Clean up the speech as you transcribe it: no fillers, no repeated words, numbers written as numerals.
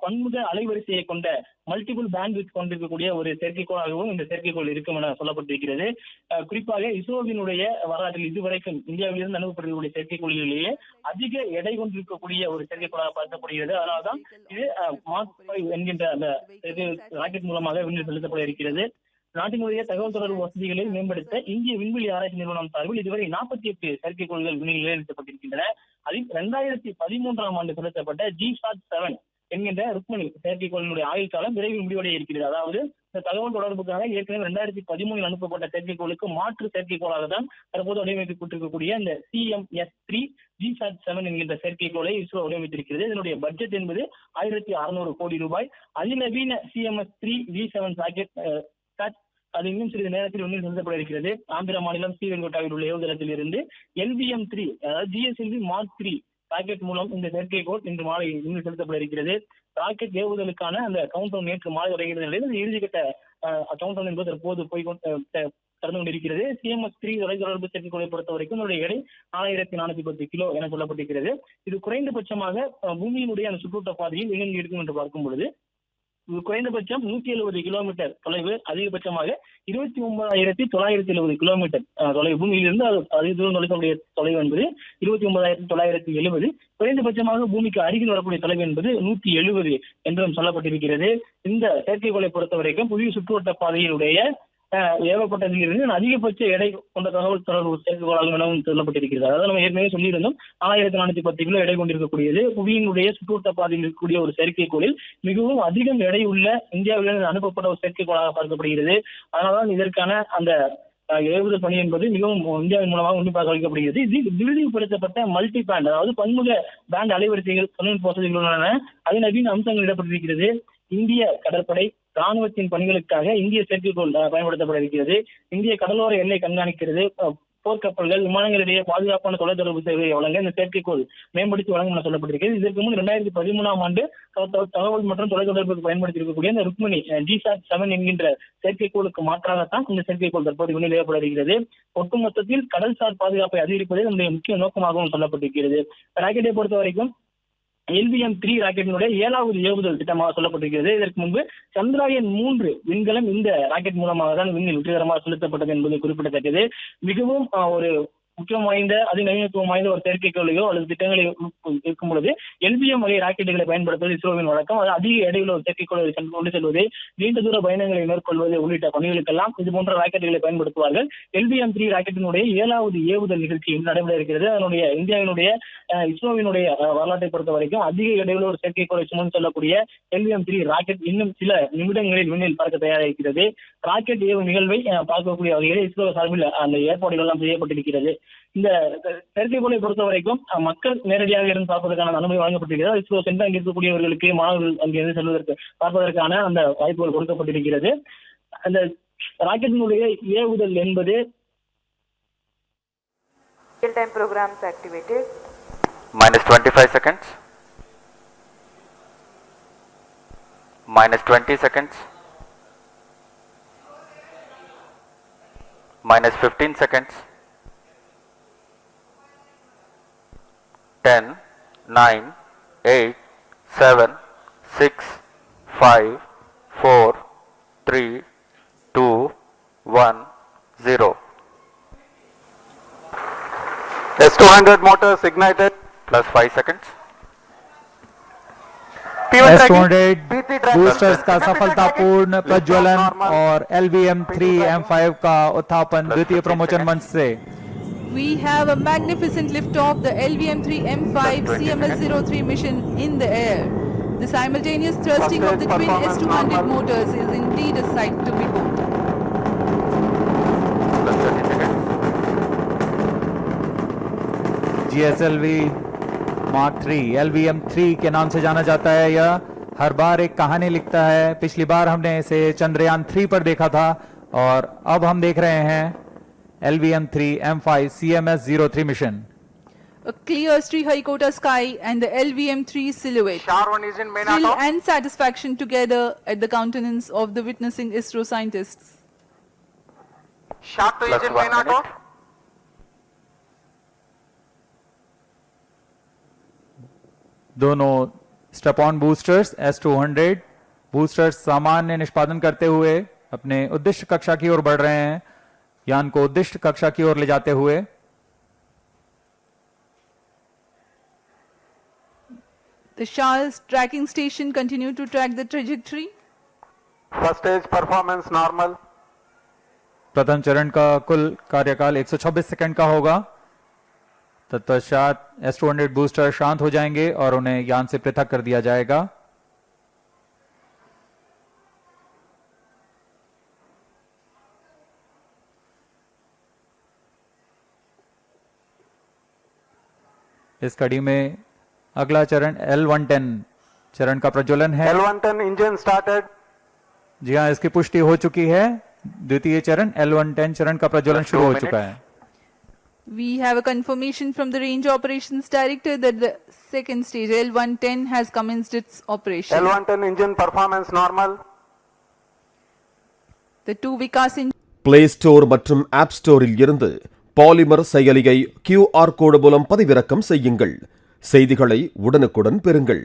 பன்முக அலைவரிசையை கொண்ட மல்டிபிள் பேண்ட்வித் கொண்டிருக்கக்கூடிய ஒரு செயற்கைக்கோளாகவும் இந்த செயற்கைக்கோள் இருக்கும் என சொல்லப்பட்டிருக்கிறது. குறிப்பாக இஸ்ரோவினுடைய வரலாற்றில் இதுவரைக்கும் இந்தியாவிலிருந்து அனுப்பப்படக்கூடிய செயற்கைக்கோளிலேயே அதிக எடை கொண்டிருக்கக்கூடிய ஒரு செயற்கைக்கோளாக பார்க்கப்படுகிறது. அதனால்தான் இது மார்க் 5 என்கின்ற அந்த ராக்கெட் மூலமாக விண்ணில் செலுத்தப்பட இருக்கிறது. நாட்டினுடைய தகவல் தொடர்பு வசதிகளை மேம்படுத்த இந்திய விண்வெளி ஆராய்ச்சி நிறுவனம் சார்பில் இதுவரை 48 செயற்கைக்கோள்கள் விண்ணில் நிலைநிறுத்தப்பட்டிருக்கின்றன. அதில் 2013ஆம் ஆண்டு செலுத்தப்பட்ட GSAT-7 என்கின்ற ருக்மணி செயற்கைக்கோளினுடைய ஆயுள் காலம் விரைவில் முடிவடைய இருக்கிறது. அதாவது இந்த தகவல் தொடர்புக்காக ஏற்கனவே 2013 அனுப்பப்பட்ட செயற்கைக்கோளுக்கு மாற்று செயற்கைக்கோளாக தான் தற்போது வடிவமைக்கப்பட்டிருக்கக்கூடிய இந்த CMS-3 GSAT-7 என்கின்ற செயற்கைக்கோளை இஸ்ரோ வடிவமைத்திருக்கிறது. இதனுடைய பட்ஜெட் என்பது 1600 கோடி ரூபாய். அதிநவீன CMS-3 V7 ராக்கெட் அது இன்னும் சிறிது நேரத்தில் விண்ணில் செலுத்தப்பட இருக்கிறது. ஆந்திர மாநிலம் ஸ்ரீவெங்கோட்டாவில் உள்ள ஏவுதளத்தில் இருந்து LVM-3 அதாவது GSLV Mark 3 ராக்கெட் மூலம் இந்த செயற்கைக்கோள் இன்று மாலை விண்ணில் செலுத்தப்பட இருக்கிறது. ராக்கெட் ஏவுதலுக்கான அந்த கவுண்டவுன் நேற்று மாலை தொடங்கிய நிலையில் இறுதிக்கட்ட கவுண்டவுன் என்பது தற்போது கடந்து கொண்டிருக்கிறது. CMS-3 தொலைத்தொடர்பு செயற்கைக்கோளை பொறுத்த வரைக்கும் இதனுடைய எடை 4410 கிலோ என சொல்லப்பட்டிருக்கிறது. இது குறைந்தபட்சமாக பூமியினுடைய அந்த சுற்றுவட்ட பாதையில் எங்கே இருக்கும் என்று பார்க்கும் பொழுது குறைந்தபட்சம் 170 கிலோமீட்டர் தொலைவு, அதிகபட்சமாக 29,970 கிலோமீட்டர் தொலைவு. பூமியிலிருந்து அதிக தூரம் தொலைக்கக்கூடிய தொலைவு என்பது 29,970. குறைந்தபட்சமாக பூமிக்கு அருகில் வரக்கூடிய தொலைவு என்பது 170 என்றும் சொல்லப்பட்டிருக்கிறது. இந்த செயற்கைக்கோளை பொறுத்த வரைக்கும் புதிய சுற்றுவட்ட பாதையினுடைய ஏவப்பட்டதிலிருந்து அதிகபட்ச எடை கொண்ட தகவல் தொடர்பு செயற்கைக்கோளாகும் எனவும் சொல்லப்பட்டிருக்கிறது. அதாவது நம்ம ஏற்கனவே சொல்லியிருந்தோம் 4410 கிலோ எடை கொண்டிருக்கக்கூடியது. புவியினுடைய சுற்றுவட்ட பாதையில் இருக்கக்கூடிய ஒரு செயற்கைக்கோளில் மிகவும் அதிகம் எடை உள்ள இந்தியாவிலிருந்து அனுப்பப்பட்ட ஒரு செயற்கைக்கோளாக பார்க்கப்படுகிறது. அதனால்தான் இதற்கான அந்த ஏவுதல் பணி என்பது மிகவும் இந்தியாவின் மூலமாக உன்னிப்பாக கவனிக்கப்படுகிறது. இது விரிவுபடுத்தப்பட்ட மல்டி பேண்ட் அதாவது பன்முக பேண்ட் அலைவரிசைகள் தொழில்நுட்ப வசதிகள் உள்ளன. அதிநவீன அம்சங்கள் இடப்பட்டிருக்கிறது. இந்திய கடற்படை ராணுவத்தின் பணிகளுக்காக இந்திய செயற்கைக்கோள் பயன்படுத்தப்பட இருக்கிறது. இந்திய கடலோர எல்லை கண்காணிக்கிறது. போர்க்கப்பல்கள் விமானங்களிடையே பாதுகாப்பான தொலைத்தொடர்பு சேவையை வழங்க இந்த செயற்கைக்கோள் மேம்படுத்தி வழங்கும் என சொல்லப்பட்டிருக்கிறது. இதற்கு முன் 2013ஆம் ஆண்டு தகவல் மற்றும் தொலைத்தொடர்புக்கு பயன்படுத்தி இருக்கக்கூடிய இந்த ருக்மணி GSAT-7 என்கின்ற செயற்கைக்கோளுக்கு மாற்றாகத்தான் இந்த செயற்கைக்கோள் தற்போது விண்ணில் ஏவப்பட இருக்கிறது. ஒட்டுமொத்தத்தில் கடல்சார் பாதுகாப்பை அதிகரிப்பதே நம்முடைய முக்கிய நோக்கமாகவும் சொல்லப்பட்டிருக்கிறது. ராக்கெட்டை பொறுத்த வரைக்கும் LVM-3 ராக்கெட்டினுடைய 7வது ஏவுதல் திட்டமாக சொல்லப்பட்டிருக்கிறது. இதற்கு முன்பு சந்திராயன் 3 விண்கலம் இந்த ராக்கெட் மூலமாக தான் விண்ணில் வெற்றிகரமாக செலுத்தப்பட்டது என்பது குறிப்பிடத்தக்கது. மிகவும் ஒரு முக்கியம் வாய்ந்த அதிநவீனத்துவம் வாய்ந்த ஒரு செயற்கைக்கோளையோ அல்லது திட்டங்களை இருக்கும் பொழுது LVM வகை ராக்கெட்டுகளை பயன்படுத்துவது இஸ்ரோவின் வழக்கம். அது அதிக எடையுள்ள ஒரு செயற்கைக்கோளை கொண்டு செல்வது, நீண்ட தூர பயணங்களை மேற்கொள்வது உள்ளிட்ட பணிகளுக்கெல்லாம் இது போன்ற ராக்கெட்டுகளை பயன்படுத்துவார்கள். LVM-3 ராக்கெட்டினுடைய 7வது ஏவுதல் நிகழ்ச்சி நடைபெற இருக்கிறது. அதனுடைய இந்தியாவினுடைய இஸ்ரோவினுடைய வரலாற்றை பொறுத்த வரைக்கும் அதிக எடையுள்ள ஒரு செயற்கைக்கோளை சுமந்து செல்லக்கூடிய LVM-3 ராக்கெட் இன்னும் சில நிமிடங்களில் விண்ணில் பறக்க தயாராகிறது. ராக்கெட் ஏவு நிகழ்வை பார்க்கக்கூடிய வகையில் இஸ்ரோ சார்பில் அந்த ஏற்பாடுகள் எல்லாம் செய்யப்பட்டிருக்கிறது. இந்த செயற்கைக்கோளை பொறுத்த வரைக்கும் மக்கள் நேரடியாக இருந்து பார்ப்பதற்கான அனுமதி வழங்கப்பட்டிருக்கிறது. இஸ்ரோ சென்று அங்கே இருக்கக்கூடியவர்களுக்கு மாணவர்கள் அங்கிருந்து செல்வதற்கு பார்ப்பதற்கான அந்த வாய்ப்புகள் கொடுக்கப்பட்டிருக்கிறது. அந்த ராக்கெட்டினுடைய ஏவுதல் என்பது real time programs activated -25 seconds -20 seconds -15 seconds 10 9 8 7 6 5 4 3 2 1 0 S200 motors ignited +5 seconds S200 boosters का सफलतापूर्ण प्रज्वलन और LVM-3 M5 का उत्थापन द्वितीय प्रमोचन मंच से. We have a magnificent liftoff, the LVM-3 M5 CMS-03 mission in the air. The simultaneous thrusting of the twin S200 motors is indeed a sight to behold. GSLV Mark 3 LVM-3 के नाम से जाना जाता है. यह हर बार एक कहानी लिखता है. पिछली बार हमने इसे चंद्रयान 3 पर देखा था और अब हम देख रहे हैं LVM-3 M5 CMS-03 mission. A clear Sriharikota sky and the LVM-3 silhouette. Char-1 is in main Thrill auto. and satisfaction together at the countenance of the witnessing ISRO scientists. Char-2 is in main auto. दोनों step on boosters S200 boosters सामान्य निष्पादन करते हुए अपने उद्दिष्ट कक्षा की ओर बढ़ रहे हैं, यान को उद्दिष्ट कक्षा की ओर ले जाते हुए। The Shah's tracking station continue to track the trajectory. First stage performance normal. प्रथम चरण का कुल कार्यकाल 126 सेकंड का होगा। तत्पश्चात S200 बूस्टर शांत हो जाएंगे और उन्हें यान से पृथक कर दिया जाएगा। इस कड़ी में अगला चरण L110 चरण का प्रज्वलन है। L110 engine started. जी हाँ, इसकी पुष्टि हो चुकी है। द्वितीय चरण L110 चरण का प्रज्वलन शुरू हो चुका है। We have a confirmation from the Range Operations Director that the second stage L110 has commenced its operation. L110 engine performance normal. The two Vikas play store மற்றும் ஆப் ஸ்டோரில் இருந்து பாலிமர் செயலியை QR கோடு மூலம் பதிவிறக்கம் செய்யுங்கள். செய்திகளை உடனுக்குடன் பெறுங்கள்.